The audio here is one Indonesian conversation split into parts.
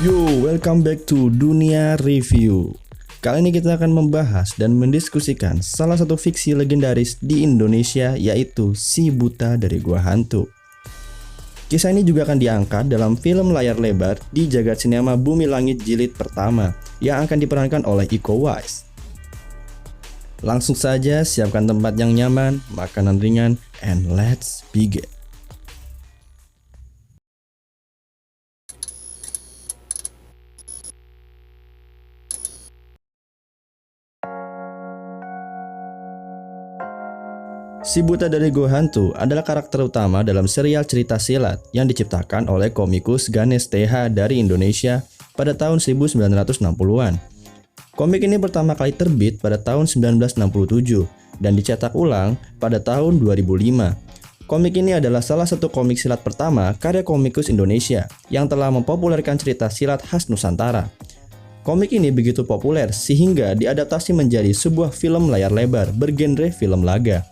Yo, welcome back to Dunia Review. Kali ini kita akan membahas dan mendiskusikan salah satu fiksi legendaris di Indonesia, yaitu Si Buta dari Gua Hantu. Kisah ini juga akan diangkat dalam film layar lebar di Jagat Sinema Bumi Langit Jilid pertama yang akan diperankan oleh Iko Uwais. Langsung saja siapkan tempat yang nyaman, makanan ringan, and let's begin. Si Buta dari Gua Hantu adalah karakter utama dalam serial cerita silat yang diciptakan oleh komikus Ganesh TH dari Indonesia pada tahun 1960-an. Komik ini pertama kali terbit pada tahun 1967 dan dicetak ulang pada tahun 2005. Komik ini adalah salah satu komik silat pertama karya komikus Indonesia yang telah mempopulerkan cerita silat khas Nusantara. Komik ini begitu populer sehingga diadaptasi menjadi sebuah film layar lebar bergenre film laga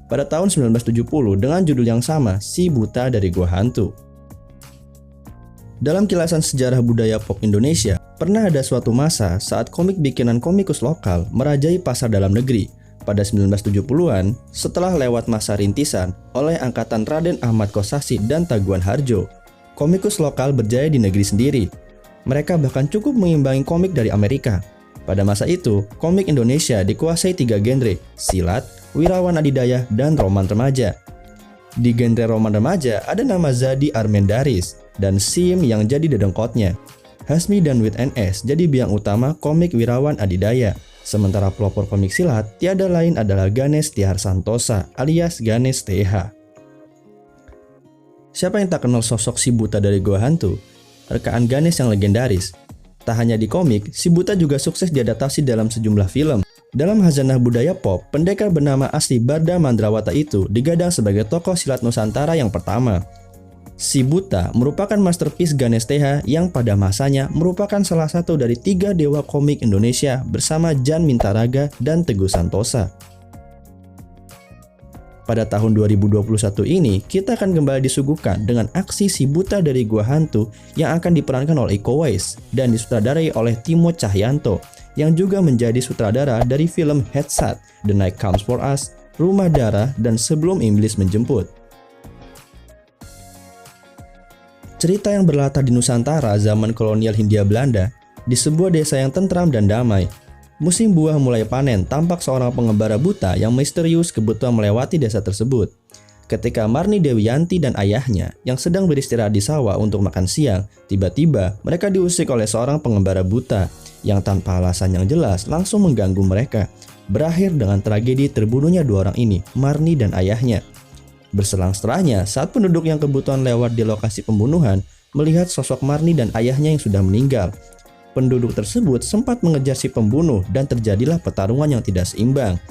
pada tahun 1970 dengan judul yang sama, Si Buta dari Gua Hantu. Dalam kilasan sejarah budaya pop Indonesia, pernah ada suatu masa saat komik bikinan komikus lokal merajai pasar dalam negeri. Pada 1970-an, setelah lewat masa rintisan oleh angkatan Raden Ahmad Kosasih dan Taguan Harjo, komikus lokal berjaya di negeri sendiri. Mereka bahkan cukup mengimbangi komik dari Amerika. Pada masa itu, komik Indonesia dikuasai 3 genre, silat, wirawan adidaya, dan roman remaja. Di genre roman remaja ada nama Zadi Armendaris dan Sim yang jadi dedengkotnya. Hasmi dan Wit NS jadi biang utama komik wirawan adidaya. Sementara pelopor komik silat tiada lain adalah Ganesh Tihar Santosa alias Ganesh TH. Siapa yang tak kenal sosok Si Buta dari Gua Hantu? Rekaan Ganesh yang legendaris. Tak hanya di komik, Si Buta juga sukses diadaptasi dalam sejumlah film. Dalam khazanah budaya pop, pendekar bernama asli Barda Mandrawata itu digadang sebagai tokoh silat Nusantara yang pertama. Si Buta merupakan masterpiece Ganesh TH yang pada masanya merupakan salah satu dari 3 dewa komik Indonesia bersama Jan Mintaraga dan Teguh Santosa. Pada tahun 2021 ini, kita akan kembali disuguhkan dengan aksi Si Buta dari Gua Hantu yang akan diperankan oleh Iko Uwais dan disutradarai oleh Timo Cahyanto yang juga menjadi sutradara dari film Headshot, The Night Comes For Us, Rumah Darah, dan Sebelum Iblis Menjemput. Cerita yang berlatar di Nusantara zaman kolonial Hindia Belanda, di sebuah desa yang tentram dan damai. Musim buah mulai panen, tampak seorang pengembara buta yang misterius kebetulan melewati desa tersebut. Ketika Marni Dewiyanti dan ayahnya yang sedang beristirahat di sawah untuk makan siang, tiba-tiba mereka diusik oleh seorang pengembara buta yang tanpa alasan yang jelas langsung mengganggu mereka. Berakhir dengan tragedi terbunuhnya 2 orang ini, Marni dan ayahnya. Berselang setelahnya, saat penduduk yang kebetulan lewat di lokasi pembunuhan melihat sosok Marni dan ayahnya yang sudah meninggal, penduduk tersebut sempat mengejar si pembunuh dan terjadilah pertarungan yang tidak seimbang.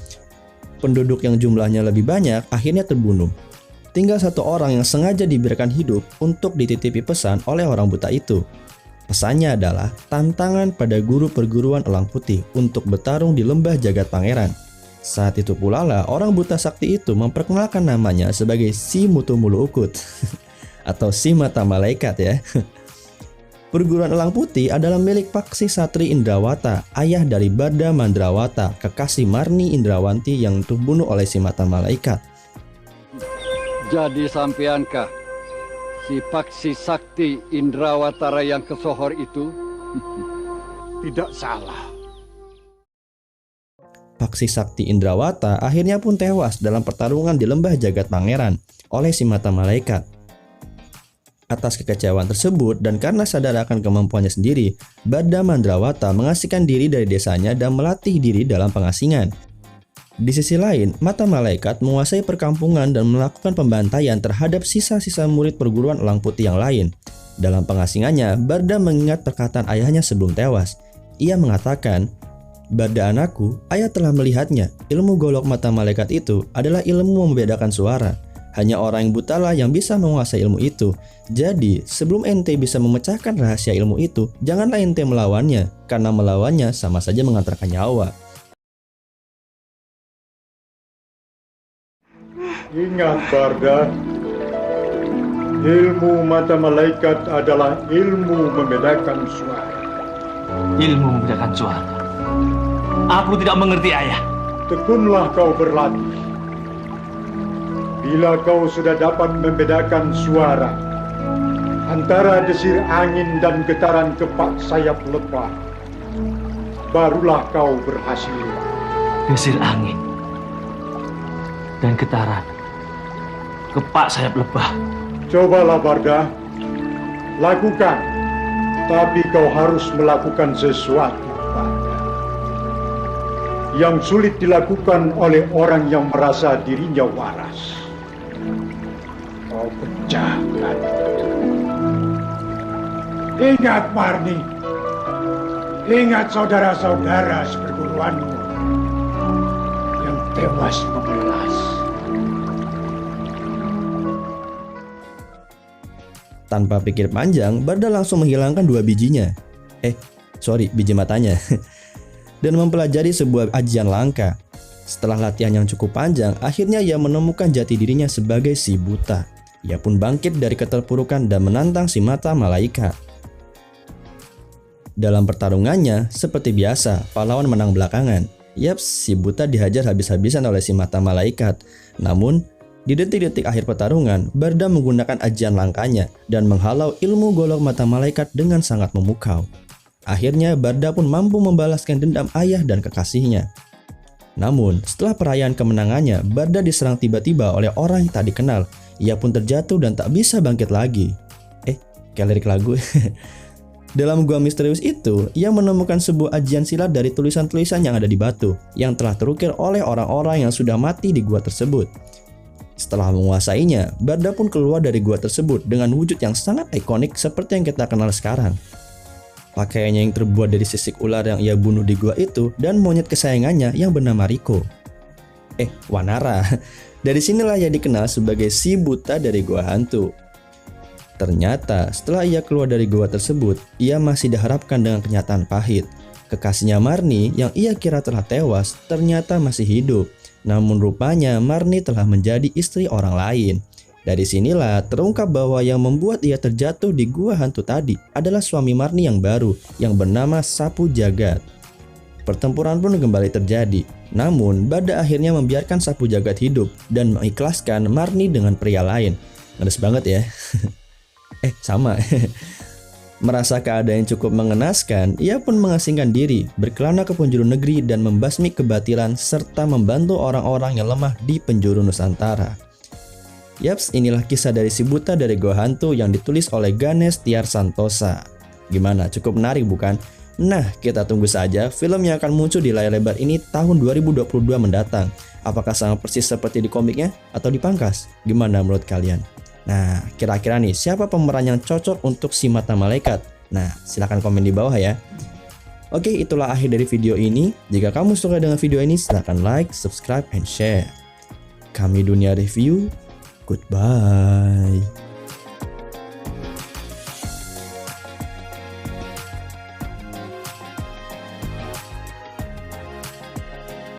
Penduduk yang jumlahnya lebih banyak akhirnya terbunuh. Tinggal 1 orang yang sengaja dibiarkan hidup untuk dititipi pesan oleh orang buta itu. Pesannya adalah tantangan pada guru perguruan Elang Putih untuk bertarung di lembah Jagat Pangeran. Saat itu pula lah orang buta sakti itu memperkenalkan namanya sebagai Si Mutu Mulu Ukut atau Si Mata Malaikat ya. Perguruan Elang Putih adalah milik Paksi Satri Indrawata, ayah dari Barda Mandrawata, kekasih Marni Indrawanti yang terbunuh oleh Si Mata Malaikat. Jadi sampeankah si Paksi Sakti Indrawatara yang kesohor itu? Tidak salah. Paksi Sakti Indrawata akhirnya pun tewas dalam pertarungan di lembah Jagat Pangeran oleh Si Mata Malaikat. Atas kekecewaan tersebut dan karena sadar akan kemampuannya sendiri, Barda Mandrawata mengasingkan diri dari desanya dan melatih diri dalam pengasingan. Di sisi lain, Mata Malaikat menguasai perkampungan dan melakukan pembantaian terhadap sisa-sisa murid perguruan Elang Putih yang lain. Dalam pengasingannya, Barda mengingat perkataan ayahnya sebelum tewas. Ia mengatakan, "Barda anakku, ayah telah melihatnya. Ilmu golok Mata Malaikat itu adalah ilmu membedakan suara. Hanya orang yang butalah yang bisa menguasai ilmu itu. Jadi, sebelum ente bisa memecahkan rahasia ilmu itu, janganlah ente melawannya, karena melawannya sama saja mengantarkan nyawa." Ingat, Barda, Ilmu mata malaikat adalah ilmu membedakan suara. Ilmu membedakan suara. Aku tidak mengerti, Ayah. Tekunlah kau berlatih. Bila kau sudah dapat membedakan suara antara desir angin dan getaran kepak sayap lebah, barulah kau berhasil. Desir angin dan getaran kepak sayap lebah. Cobalah Barda, lakukan. Tapi kau harus melakukan sesuatu, Barda, yang sulit dilakukan oleh orang yang merasa dirinya waras. Kau pecahkan itu. Ingat Marni, ingat saudara-saudara seperguruanmu yang tewas memelas. Tanpa pikir panjang, Barda langsung menghilangkan 2 bijinya. Biji matanya. Dan mempelajari sebuah ajian langka. Setelah latihan yang cukup panjang, akhirnya ia menemukan jati dirinya sebagai si buta. Ia pun bangkit dari keterpurukan dan menantang si mata malaikat. Dalam pertarungannya, seperti biasa, pahlawan menang belakangan. Yaps, si buta dihajar habis-habisan oleh si mata malaikat. Namun, di detik-detik akhir pertarungan, Barda menggunakan ajian langkanya dan menghalau ilmu golok mata malaikat dengan sangat memukau. Akhirnya Barda pun mampu membalaskan dendam ayah dan kekasihnya. Namun, setelah perayaan kemenangannya, Barda diserang tiba-tiba oleh orang yang tak dikenal. Ia pun terjatuh dan tak bisa bangkit lagi. Kayak lirik lagu. Dalam gua misterius itu, ia menemukan sebuah ajian silat dari tulisan-tulisan yang ada di batu, yang telah terukir oleh orang-orang yang sudah mati di gua tersebut. Setelah menguasainya, Barda pun keluar dari gua tersebut dengan wujud yang sangat ikonik seperti yang kita kenal sekarang. Pakaiannya yang terbuat dari sisik ular yang ia bunuh di gua itu dan monyet kesayangannya yang bernama Riko. Wanara. Dari sinilah ia dikenal sebagai si buta dari gua hantu. Ternyata setelah ia keluar dari gua tersebut, ia masih diharapkan dengan kenyataan pahit. Kekasihnya Marni yang ia kira telah tewas ternyata masih hidup. Namun rupanya Marni telah menjadi istri orang lain. Dari sinilah terungkap bahwa yang membuat ia terjatuh di gua hantu tadi adalah suami Marni yang baru yang bernama Sapu Jagat. Pertempuran pun kembali terjadi. Namun Barda akhirnya membiarkan Sapu Jagat hidup dan mengikhlaskan Marni dengan pria lain. Ngedes banget ya. Sama. Merasa keadaan yang cukup mengenaskan, ia pun mengasingkan diri, berkelana ke penjuru negeri dan membasmi kebatilan serta membantu orang-orang yang lemah di penjuru Nusantara. Yaps, inilah kisah dari si buta dari gua hantu yang ditulis oleh Ganesh Tiar Santosa. Gimana, cukup menarik bukan? Nah, kita tunggu saja film yang akan muncul di layar lebar ini tahun 2022 mendatang. Apakah sama persis seperti di komiknya atau dipangkas? Gimana menurut kalian? Nah, kira-kira nih siapa pemeran yang cocok untuk si mata malaikat? Nah, silahkan komen di bawah ya. Oke, itulah akhir dari video ini. Jika kamu suka dengan video ini, silahkan like, subscribe, and share. Kami Dunia Review, goodbye.